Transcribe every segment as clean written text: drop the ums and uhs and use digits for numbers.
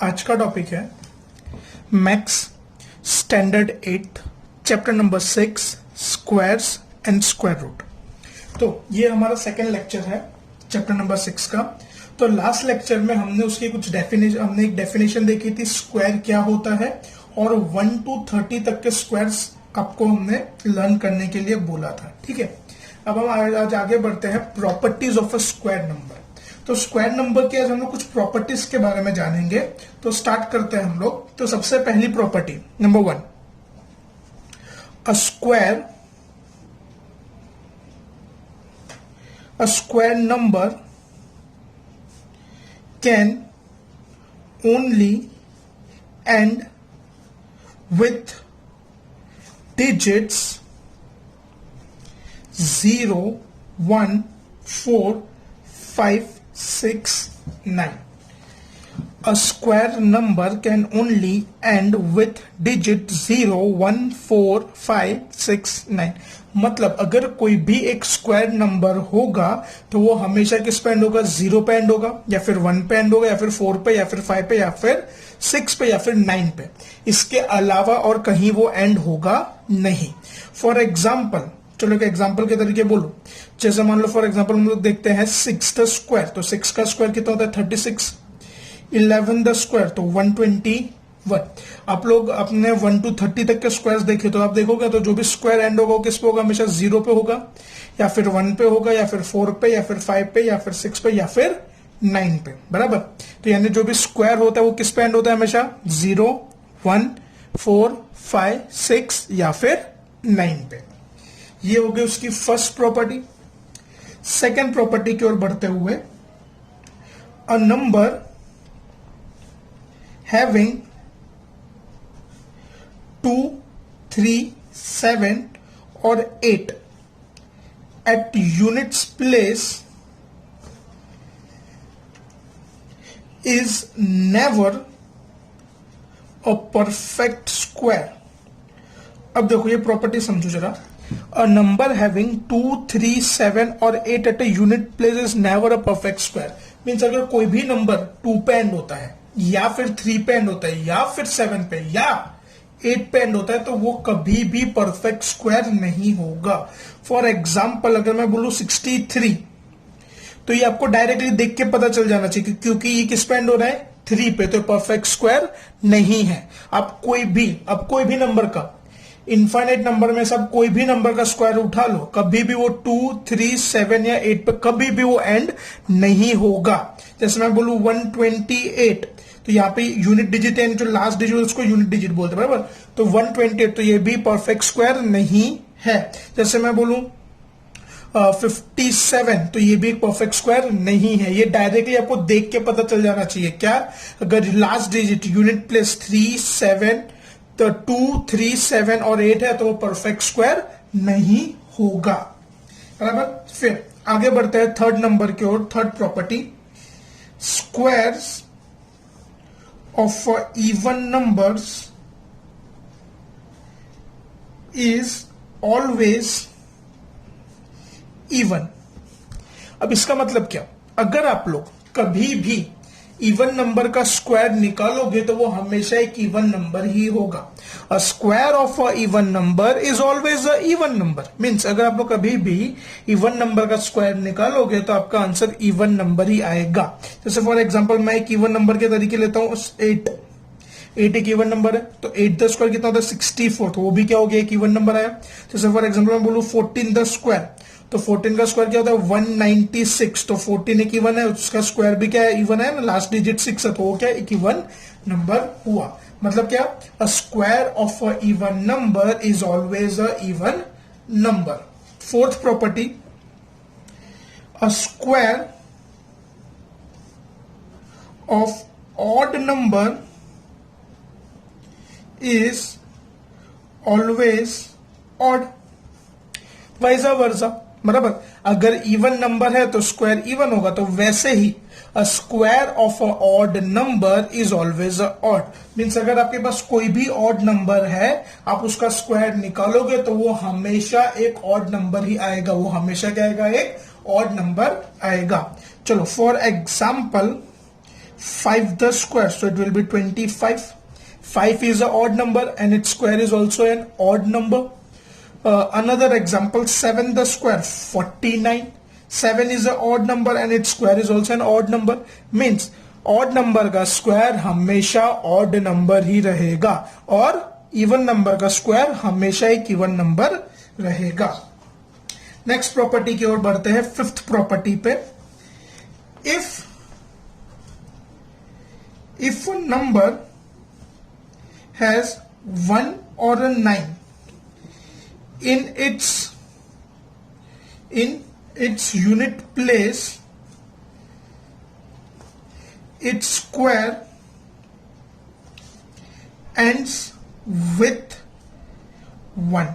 आज का टॉपिक है maths standard 8 chapter number 6 squares and square root. तो ये हमारा सेकेंड लेक्चर है चैप्टर नंबर 6 का। तो लास्ट लेक्चर में हमने उसकी कुछ हमने एक डेफिनेशन देखी थी स्क्वायर क्या होता है, और 1 to 30 तक के स्क्वायर्स आपको हमने लर्न करने के लिए बोला था। ठीक है, अब हम आज आगे बढ़ते हैं properties of a square number. तो स्क्वायर नंबर के आज हम लोग कुछ प्रॉपर्टीज के बारे में जानेंगे। तो स्टार्ट करते हैं हम लोग। तो सबसे पहली property number 1, a square number can only end with digits 0, 1, 4, 5, 6, 9. A square number can only end with digit 0, 1, 4, 5, 6, 9. मतलब अगर कोई भी एक स्क्वायर नंबर होगा तो वो हमेशा किस पे एंड होगा? 0 पे एंड होगा, या फिर 1 पे एंड होगा, या फिर 4 पे, या फिर 5 पे, या फिर 6 पे, या फिर 9 पे। इसके अलावा और कहीं वो एंड होगा नहीं। फॉर एग्जाम्पल, चलो एक एग्जाम्पल के तरीके बोलूं, जैसे मान लो फॉर एग्जाम्पल हम लोग देखते हैं 6 द स्क्वायर। तो 6 का स्क्वायर कितना होता है? 36। 11 द स्क्वायर तो 121। आप लोग अपने 1 to 30 तक के स्क्वायर्स देखे तो आप देखोगे तो जो भी स्क्वायर एंड होगा वो किस पे होगा? हमेशा 0 पे होगा, या फिर 1 पे होगा, या फिर 4 पे, या फिर 5 पे, या फिर 6 पे, या फिर 9 पे। बराबर। तो यानी जो भी स्क्वायर होता है वो किस पे एंड होता है? हमेशा 0, 1, 4, 5, 6 या फिर 9 पे। ये हो गई उसकी फर्स्ट प्रॉपर्टी। सेकेंड प्रॉपर्टी की ओर बढ़ते हुए, अ नंबर हैविंग 2, 3, 7 और 8 at units place is never a perfect square। अब देखो ये प्रॉपर्टी समझो जरा। A number having 2, 3, 7 और 8 at a unit place is never a perfect square। Means अगर कोई भी नंबर 2 पे एंड होता है, या फिर 3 पे एंड होता है, या फिर 7 पे, या 8 पे एंड होता है, तो वो कभी भी परफेक्ट स्क्वायर नहीं होगा। फॉर एग्जाम्पल अगर मैं बोलूं 63, तो ये आपको डायरेक्टली देख के पता चल जाना चाहिए क्योंकि ये किस पे एंड हो रहा है? 3 पे, तो परफेक्ट स्क्वायर नहीं है। आप कोई भी नंबर का, इनफाइनाइट नंबर में सब कोई भी नंबर का स्क्वायर उठा लो, कभी भी वो 2, 3, 7 या 8 पे कभी भी वो एंड नहीं होगा। जैसे मैं बोलूं 128, तो यहाँ पे यूनिट डिजिट है, जो लास्ट डिजिट उसको यूनिट डिजिट बोलते हैं, बराबर। तो 128, तो ये भी परफेक्ट स्क्वायर नहीं है। जैसे मैं बोलूं 57, तो ये भी एक परफेक्ट स्क्वायर नहीं है। ये डायरेक्टली आपको देख के पता चल जाना चाहिए। क्या? अगर लास्ट डिजिट यूनिट प्लेस 3, 7, तो 2, 3, 7 और 8 है तो वो परफेक्ट स्क्वायर नहीं होगा। बराबर। फिर आगे बढ़ते हैं थर्ड नंबर की ओर। Third property, squares of even numbers is always even. अब इसका मतलब क्या? अगर आप लोग कभी भी इवन नंबर का स्क्वायर निकालोगे तो वो हमेशा एक इवन नंबर ही होगा। अ square of a even number is always a even number. Means अगर आप लोग कभी भी इवन नंबर का स्क्वायर निकालोगे तो आपका आंसर इवन नंबर ही आएगा। जैसे फॉर एग्जांपल मैं एक इवन नंबर के तरीके लेता हूं 8 एक इवन नंबर है, तो 8 द स्क्वायर कितना होता है? 64, तो वो भी क्या हो गया? एक इवन नंबर आया। जैसे फॉर एग्जांपल मैं बोलूं 14 द स्क्वायर, तो 14 का स्क्वायर क्या होता है? 196, तो 14 एक इवन है, उसका स्क्वायर भी क्या है? इवन है ना, लास्ट डिजिट 6 है, तो वो क्या? एक इवन नंबर हुआ। मतलब क्या? अ square of a even number is always a even number. Fourth property, a square of odd number is always odd. Vice versa. बराबर। अगर इवन नंबर है तो स्क्वायर इवन होगा, तो वैसे ही a square of a odd number is always a odd. Means अगर आपके पास कोई भी ऑड नंबर है, आप उसका स्क्वायर निकालोगे तो वो हमेशा एक ऑड नंबर ही आएगा। वो हमेशा क्या आएगा? एक ऑड नंबर आएगा। चलो for example 5 the square, so it will be 25. 5 is an odd number and its square is also an odd number. Another example, 7 the square, 49. 7 is an odd number and its square is also an odd number. Means odd number का square हमेशा odd number ही रहेगा और even number का square हमेशा एक even number रहेगा. Next property की ओर बढ़ते हैं, fifth property पे. If a number has 1 or a 9 in its unit place, its square ends with 1.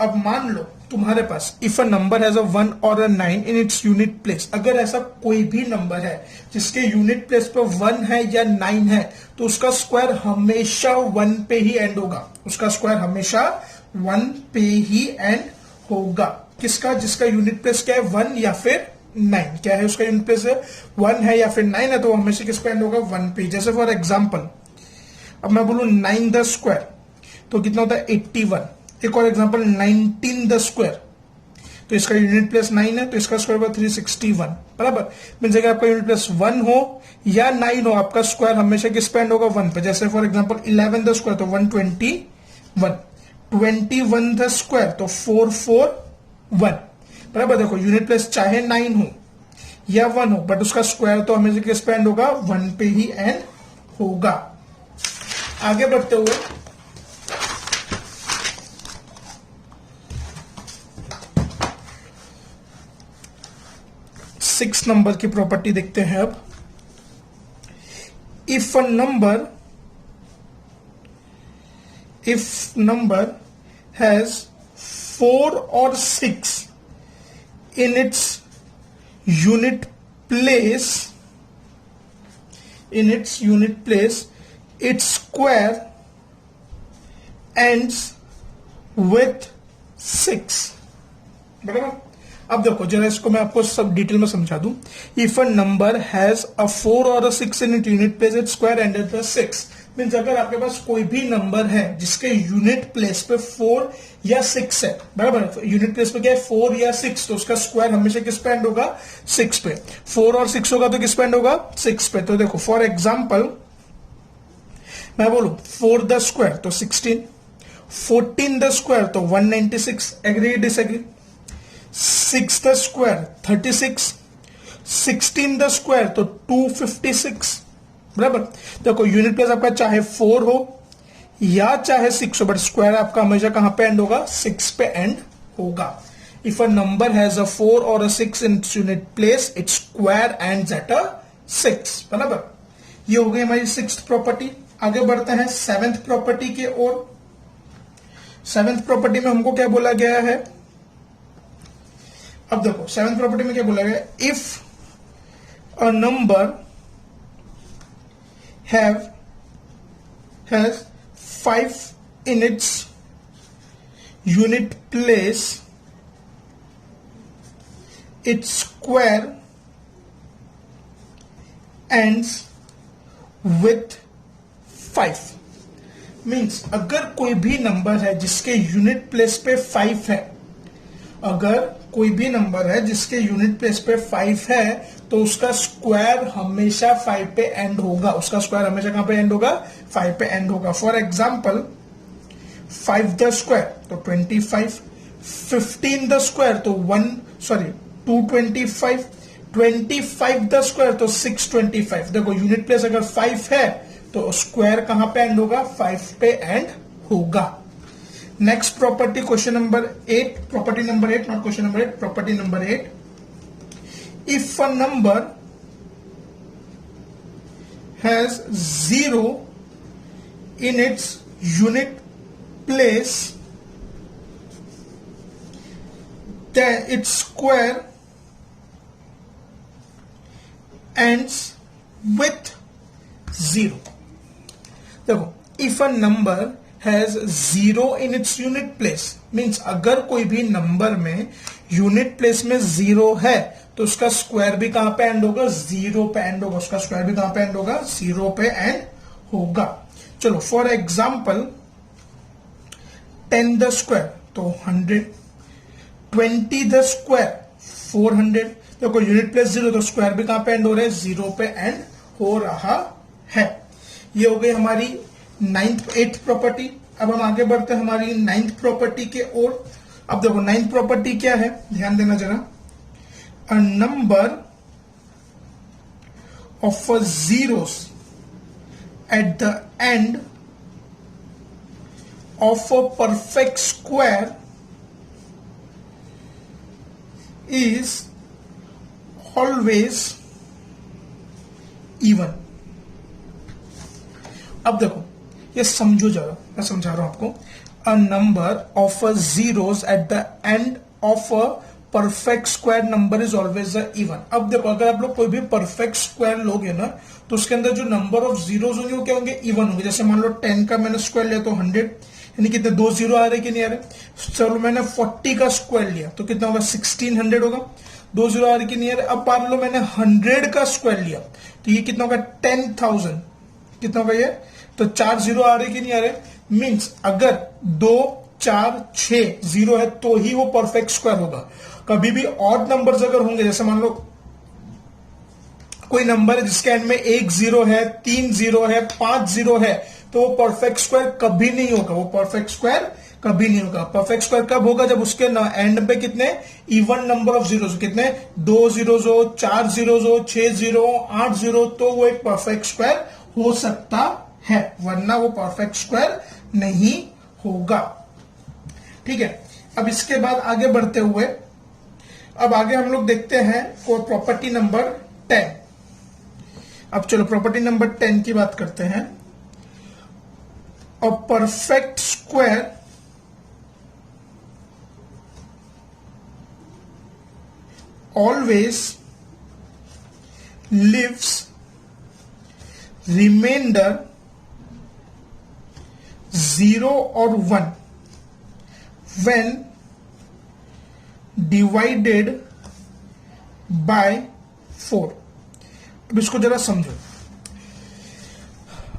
अब मान लो तुम्हारे पास if a number has a 1 और a 9 in its unit place, अगर ऐसा कोई भी नंबर है जिसके यूनिट प्लेस पे 1 है या 9 है तो उसका स्क्वायर हमेशा 1 पे ही एंड होगा. उसका स्क्वायर हमेशा 1 पे ही एंड होगा. किसका? जिसका यूनिट प्लेस क्या है, 1 या फिर 9. क्या है उसका यूनिट प्लेस है, 1 है या फिर 9 है, तो हमेशा किस पे एंड होगा, 1 पे. जैसे फॉर एग्जाम्पल अब मैं बोलूं 9 द स्क्वायर तो कितना होता है, 81. एक और एग्जांपल 19 द स्क्वायर, तो इसका यूनिट प्लेस 9 है तो इसका स्क्वायर होगा 361. बराबर. मींस अगर आपका यूनिट प्लेस 1 हो या 9 हो, आपका स्क्वायर हमेशा किस पे एंड होगा, 1 पे. जैसे फॉर एग्जांपल 11 द स्क्वायर तो 121. 21 द स्क्वायर तो 441. बराबर. देखो यूनिट प्लेस चाहे 9 हो या 1 हो, बट उसका स्क्वायर तो हमेशा किस पे एंड होगा, 1 पे ही एंड होगा. आगे बढ़ते हुए 6 नंबर की प्रॉपर्टी देखते हैं अब. इफ नंबर हैज 4 और 6 in its unit place, its square ends with 6. बराबर. अब देखो जरा इसको मैं आपको सब डिटेल में समझा दूं. If a number has a 4 और a 6 in it unit place, it square ended by 6. Means अगर आपके पास कोई भी नंबर है जिसके यूनिट प्लेस पे 4 या 6 है, बराबर. यूनिट प्लेस पे क्या है, 4 या 6, तो उसका स्क्वायर हमेशा किस पे एंड होगा, 6 पे. 4 और 6 होगा तो किस पे एंड होगा, 6 पे. तो देखो फॉर एग्जाम्पल मैं बोलू 4 द स्क्वायर तो 16. 14 द स्क्वायर तो 196. Agree disagree. 6 the square 36. 16 the square तो 256. बराबर. देखो यूनिट प्लेस आपका चाहे 4 हो या चाहे 6 हो, बट स्क्वायर आपका हमेशा कहां पे एंड होगा, 6 पे एंड होगा. If a number has a 4 और a 6 in its unit place, its square ends at a 6. बराबर. ये हो गई हमारी 6th प्रॉपर्टी. आगे बढ़ते हैं 7th प्रॉपर्टी के ओर. 7th प्रॉपर्टी में हमको क्या बोला गया है, अब देखो 7th प्रॉपर्टी में क्या बोला गया, if a number has 5 in its unit place, its square ends with 5. Means अगर कोई भी नंबर है जिसके यूनिट प्लेस पे 5 है, अगर कोई भी नंबर है जिसके यूनिट प्लेस पे 5 है तो उसका स्क्वायर हमेशा 5 पे एंड होगा. उसका स्क्वायर हमेशा कहां पे एंड होगा, 5 पे एंड होगा. फॉर एग्जाम्पल 5 द स्क्वायर तो 25. 15 द स्क्वायर तो 225. 25 द स्क्वायर तो 625. देखो यूनिट प्लेस अगर 5 है तो स्क्वायर कहां पे एंड होगा, 5 पे एंड होगा. Next property, question number 8, property number 8, not question number 8, property number 8. If a number has 0 in its unit place, then its square ends with 0. देखो if a number has 0 in its unit place, means अगर कोई भी number में unit place में 0 है तो उसका square भी कहां पे एंड होगा, 0 पे एंड होगा, उसका स्क्वायर भी कहां पे एंड होगा, 0 पे एंड होगा। चलो फॉर एग्जाम्पल 10 द स्क्वायर तो 100, 20 द स्क्वायर 400। देखो यूनिट प्लेस 0 तो स्क्वायर भी कहां पे एंड हो रहा है, 0 पे एंड हो रहा है। ये हो गई हमारी 8th प्रॉपर्टी। अब हम आगे बढ़ते हैं हमारी 9th प्रॉपर्टी के ओर। अब देखो 9th प्रॉपर्टी क्या है, ध्यान देना जरा। A number of zeros at the end of a perfect square is always even। अब देखो ये समझो जरा, मैं समझा रहा हूं आपको। A number of zeros at the end of a perfect square number is always even. अब देखो अगर आप लोग कोई भी परफेक्ट स्क्वायर लोगे ना तो उसके अंदर जो नंबर ऑफ जीरोस होंगे वो क्या होंगे, इवन होंगे। जैसे मान लो 10 का मैंने स्क्वायर लिया तो 100, यानी कितने 2 जीरो आ रहे कि नहीं आ रहे। चलो मैंने 40 का स्क्वायर लिया तो कितना होगा, 1600 होगा, 2 जीरो आ रहे कि नहीं आ रहे। अब मान लो मैंने 100 का स्क्वायर लिया तो ये कितना होगा, 10,000। कितना होगा ये, तो 4 जीरो आ रहे कि नहीं आ रहे। मीन्स अगर 2 4 6 जीरो है तो ही वो परफेक्ट स्क्वायर होगा। कभी भी ऑड नंबर्स अगर होंगे, जैसे मान लो कोई नंबर है जिसके एंड में 1 जीरो है, 3 जीरो है, 5 जीरो है, तो वो परफेक्ट स्क्वायर कभी नहीं होगा। वो परफेक्ट स्क्वायर कभी नहीं होगा। परफेक्ट स्क्वायर कब होगा, जब उसके एंड पे कितने इवन नंबर ऑफ जीरो, कितने 2 जीरो हो, 4 जीरो हो, 6 जीरो, 8 जीरो, तो वो एक परफेक्ट स्क्वायर हो सकता है, वरना वो परफेक्ट स्क्वायर नहीं होगा। ठीक है। अब इसके बाद आगे बढ़ते हुए अब आगे हम लोग देखते हैं प्रॉपर्टी नंबर 10। अब चलो प्रॉपर्टी नंबर 10 की बात करते हैं। A perfect square always leaves remainder 0 और 1 when डिवाइडेड बाय 4। अब इसको जरा समझो।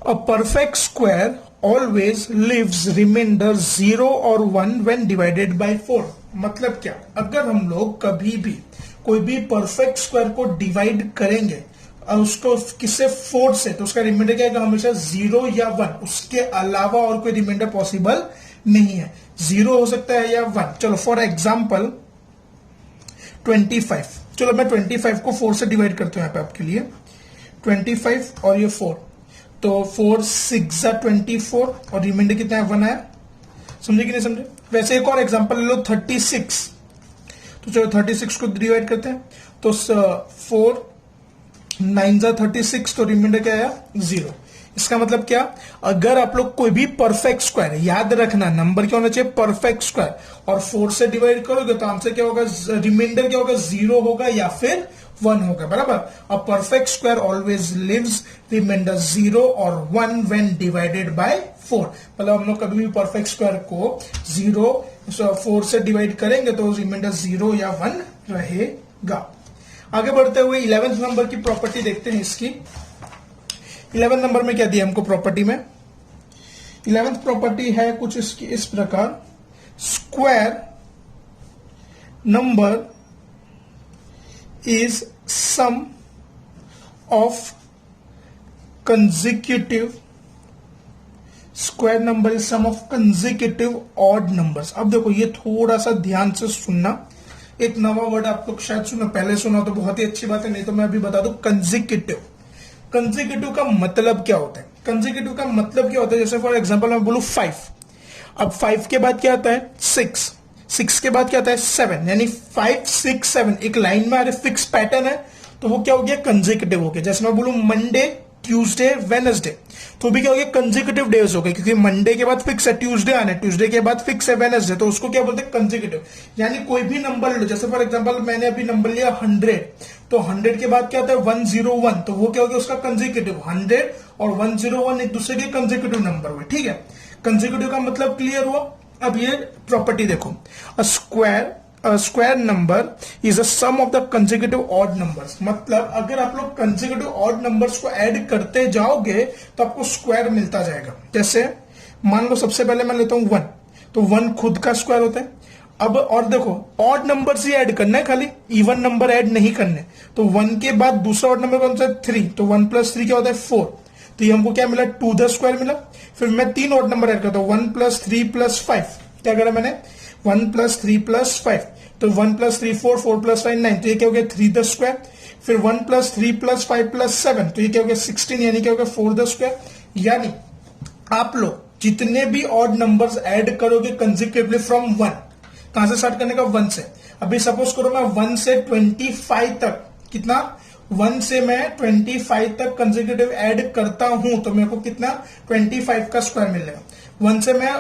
A perfect square always leaves remainder 0 और 1 व्हेन डिवाइडेड बाय 4। मतलब क्या, अगर हम लोग कभी भी कोई भी परफेक्ट स्क्वायर को डिवाइड करेंगे और उसको किससे 4 से, तो उसका रिमाइंडर क्या है, हमेशा 0 या 1, उसके अलावा और कोई रिमाइंडर पॉसिबल नहीं है। 0 हो सकता है या 1। चलो फॉर एग्जाम्पल 25। चलो मैं 25 को 4 से डिवाइड करता हूं यहां पे आपके लिए। 25 और ये 4, तो 4 6 24 और रिमाइंडर कितना है, 1 आया। समझे कि नहीं समझे। वैसे एक और एग्जांपल ले लो 36। तो चलो 36 को डिवाइड करते हैं, तो 4 9 36, तो रिमाइंडर क्या आया, 0। इसका मतलब क्या, अगर आप लोग कोई भी परफेक्ट स्क्वायर, याद रखना नंबर क्या होना चाहिए, परफेक्ट स्क्वायर, और 4 से डिवाइड करोगे तो आंसर क्या होगा, रिमाइंडर क्या होगा, 0 होगा या फिर 1 होगा, बराबर। अब perfect square always leaves remainder 0 और 1 व्हेन डिवाइडेड बाय 4। मतलब हम लोग कभी भी परफेक्ट स्क्वायर को 4 से डिवाइड करेंगे तो रिमाइंडर 0 या 1 रहेगा। आगे बढ़ते हुए 11th नंबर की प्रॉपर्टी देखते हैं इसकी। 11 नंबर में क्या दिया हमको प्रॉपर्टी में, 11th प्रॉपर्टी है कुछ इसकी इस प्रकार। Square number is sum of consecutive, square number is sum of consecutive odd numbers. अब देखो ये थोड़ा सा ध्यान से सुनना, एक नवा वर्ड आप लोग शायद सुना, पहले सुना तो बहुत ही अच्छी बात है, नहीं तो मैं अभी बता दूं। कंसेक्यूटिव, कंसेक्यूटिव का मतलब क्या होता है, कंसेक्यूटिव का मतलब क्या होता है, जैसे फॉर एग्जांपल मैं बोलूं 5, अब 5 के बाद क्या आता है 6, 6 के बाद क्या आता है 7, यानी 5 6 7 एक लाइन में आ रहे, फिक्स पैटर्न है, तो वो क्या हो गया, कंसेक्यूटिव हो गया। जैसे मैं बोलूं मंडे ट्यूसडे वेडनेसडे, तो भी क्या हो गया, कंसेक्यूटिव डेज हो गए, क्योंकि मंडे के बाद फिक्स है, ट्यूसडे आना है, ट्यूसडे के बाद फिक्स है वेडनेसडे, तो उसको क्या बोलते हैं, कंसेक्यूटिव। यानी कोई भी नंबर लो, जैसे फॉर एग्जांपल मैंने अभी नंबर लिया 100, तो 100 के बाद क्या होता है 101, तो वो क्या हो गया उसका कंसेक्यूटिव। 100 और 101 एक दूसरे के कंसेक्यूटिव नंबर हुए, ठीक है। कंसेक्यूटिव का मतलब क्लियर हुआ। अब ये प्रॉपर्टी देखो, a square square number is a sum of the consecutive odd numbers. मतलब अगर आप लोग कंसेक्यूटिव ऑड नंबर्स को ऐड करते जाओगे तो आपको स्क्वायर मिलता जाएगा। जैसे मान लो सबसे पहले मैं लेता हूं 1, तो 1 खुद का स्क्वायर होता है। अब और देखो ऑड नंबर्स ही ऐड करना है, खाली इवन नंबर ऐड नहीं करने। तो 1 के बाद दूसरा ऑड नंबर कौन सा है? 3, तो 1 + 3 क्या होता है? 4। तो ये हमको क्या मिला? 2 द स्क्वायर मिला। फिर मैं 3 ऑड नंबर ऐड करता हूं, 1 + 3 + 5। क्या करा मैंने? 1 + 3 + 5, तो 1 + 3 4, 4 + 5 9, तो ये क्या हो गया? 3 द स्क्वायर। फिर 1 + 3 + 5 + 7, तो ये क्या हो गया? 16, यानी क्या हो गया? 4 द स्क्वायर। यानी आप लोग जितने भी ऑड नंबर्स ऐड करोगे कंसेक्यूटिवली फ्रॉम 1, कहां से स्टार्ट करने का? 1 से। अभी सपोज करो मैं 1 से 25 तक, कितना? 1 से मैं 25 तक कंसेक्यूटिव ऐड करता हूं तो मेरे को कितना? 25 का स्क्वायर मिलेगा। 1 से मैं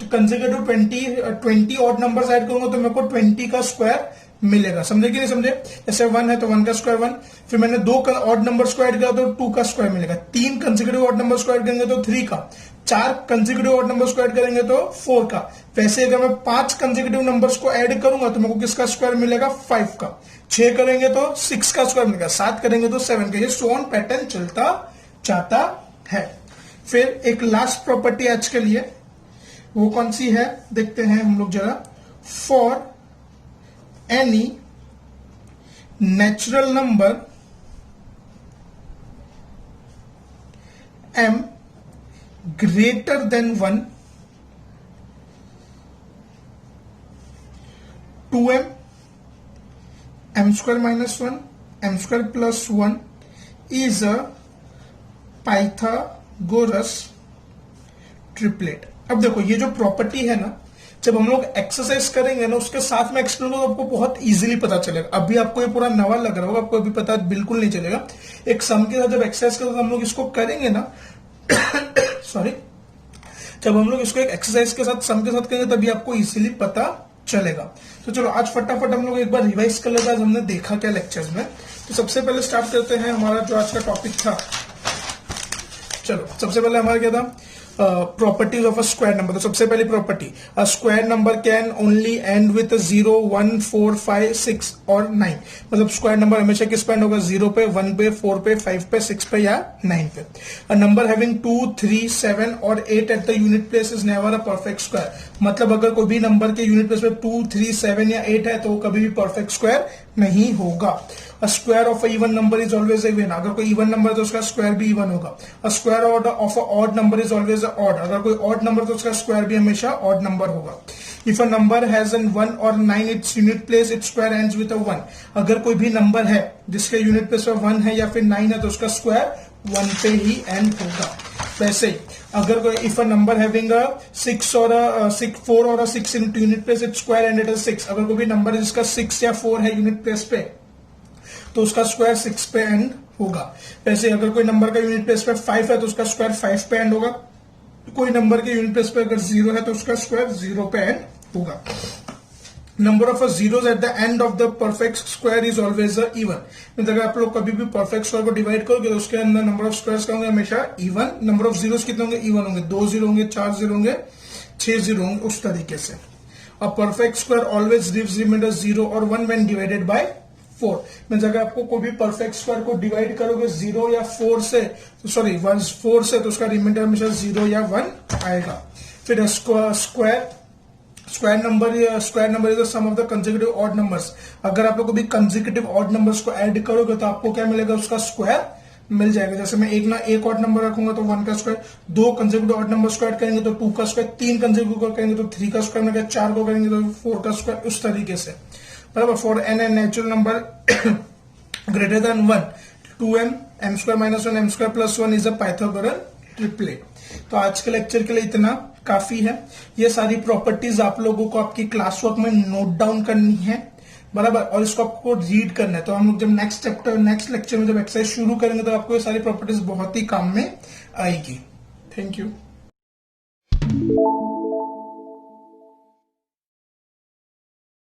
कंसेक्यूटिव 20 ऑड नंबर्स ऐड करूंगा तो मेरे को 20 का स्क्वायर मिलेगा। समझे कि नहीं समझे? जैसे 1 है तो 1 का स्क्वायर 1। फिर मैंने 2 ऑड नंबर्स को ऐड किया तो 2 का स्क्वायर मिलेगा। 3 कंसेक्यूटिव ऑड नंबर्स को ऐड करेंगे तो 3 का। 4 कंसेक्यूटिव ऑड नंबर्स को ऐड करेंगे तो 4 का। वैसे अगर मैं 5 कंसेक्यूटिव नंबर्स को ऐड करूंगा तो मेरे को किसका स्क्वायर मिलेगा? 5 का। 6 करेंगे तो 6 का स्क्वायर मिलेगा। 7 करेंगे तो 7 का। ये सो ऑन पैटर्न चलता जाता है। फिर एक लास्ट प्रॉपर्टी आज के लिए, वो कौन सी है देखते हैं हम लोग जरा। For any natural number m greater than 1, 2m, m square minus 1, m square plus 1 is a Pythagoras triplet. अब देखो ये जो प्रॉपर्टी है ना, जब हम लोग एक्सरसाइज करेंगे ना उसके साथ में एक्सप्लेन तो आपको बहुत इजीली पता चलेगा। अभी आपको ये पूरा नवा लग रहा होगा, आपको अभी पता बिल्कुल नहीं चलेगा। एक सम के साथ जब एक्सरसाइज के साथ हम लोग इसको करेंगे ना सॉरी, जब हम लोग इसको एक एक्सरसाइज के साथ सम के साथ करेंगे तभी आपको इजीली पता चलेगा। तो चलो आज फटाफट हम लोग एक बार रिवाइज कर लेते हैं आज हमने देखा क्या लेक्चर्स में। तो सबसे पहले स्टार्ट करते हैं हमारा जो आज का टॉपिक था। चलो सबसे पहले हमारा क्या था? Properties of a square number. तो सबसे पहली property, a square number can only and with 0, 1, 4, 5, 6 और 9। मतलब स्क्वायर नंबर हमेशा किस पे एंड होगा? 0 पे, 1 पे, 4 पे, 5 पे, 6 पे या 9 पे। अ नंबर हैविंग 2, 3, 7 और 8 at the unit place is never a perfect square. मतलब अगर कोई भी नंबर के यूनिट प्लेस पे 2, 3, 7 या 8 है तो वो कभी भी परफेक्ट स्क्वायर नहीं होगा। A square of a even number is always even। अगर कोई इवन नंबर है तो उसका स्क्वायर भी इवन होगा। A square of a odd number is always a odd। अगर कोई odd नंबर तो उसका स्क्वायर भी हमेशा odd नंबर होगा। If a number has an 1 or 9 its unit place, its square ends with a 1। अगर कोई भी नंबर है जिसके यूनिट प्लेस पे 1 है या फिर 9 है तो उसका स्क्वायर 1 पे ही एंड होगा। वैसे ही अगर कोई if a number having a 6 और 4 और 6 in unit place, its square ended as 6। अगर कोई भी नंबर है जिसका 6 या 4 है यूनिट प्लेस पे तो उसका स्क्वायर 6 पे एंड होगा। वैसे अगर कोई नंबर का यूनिट प्लेस पे 5 है तो उसका स्क्वायर 5 पे एंड होगा। कोई नंबर के यूनिट प्लेस पे अगर 0 है तो उसका स्क्वायर 0 पे एंड होगा। Number of zeros at the end of the perfect square is always even. अगर आप लोग कभी भी परफेक्ट स्क्वायर को डिवाइड करोगे तो उसके अंदर नंबर ऑफ स्क्वायर्स का होंगे हमेशा इवन। नंबर ऑफ जीरोस कितने होंगे? इवन होंगे। 2 0 होंगे, 4 0 होंगे, 6 0 होंगे, उस तरीके से। A perfect square always leaves remainder 0 और 1 व्हेन डिवाइडेड बाय 4। मैं अगर आपको कोई भी परफेक्ट स्क्वायर को डिवाइड करोगे 0 या 4 से, सॉरी 4 से, तो उसका रिमाइंडर हमेशा 0 या 1 आएगा। फिर square number is the sum of the consecutive odd numbers. अगर आप लोग को भी कंसेक्यूटिव ऑड नंबर्स को ऐड करोगे तो आपको क्या मिलेगा? उसका स्क्वायर मिल जाएगा। जैसे मैं एक ऑड नंबर रखूंगा तो 1 का स्क्वायर, 2 कंसेक्यूटिव ऑड नंबर्स को ऐड करेंगे तो 2 का स्क्वायर, 3 कंसेक्यूटिव करेंगे तो 3 का स्क्वायर मिलेगा, 4 को करेंगे तो 4 का स्क्वायर, उस तरीके से। बराबर। For an natural number greater than 1, 2m, m square minus 1, m square plus 1 is a Pythagoras triplet. तो आज के लेक्चर के लिए इतना काफी है। ये सारी प्रॉपर्टीज आप लोगों को आपकी क्लास वर्क में नोट डाउन करनी है, बराबर, और इसको आपको रीड करना है। तो हम लोग जब नेक्स्ट लेक्चर में जब एक्सरसाइज शुरू करेंगे तो आपको ये सारी प्रॉपर्टीज बहुत ही काम में आएगी। Thank you.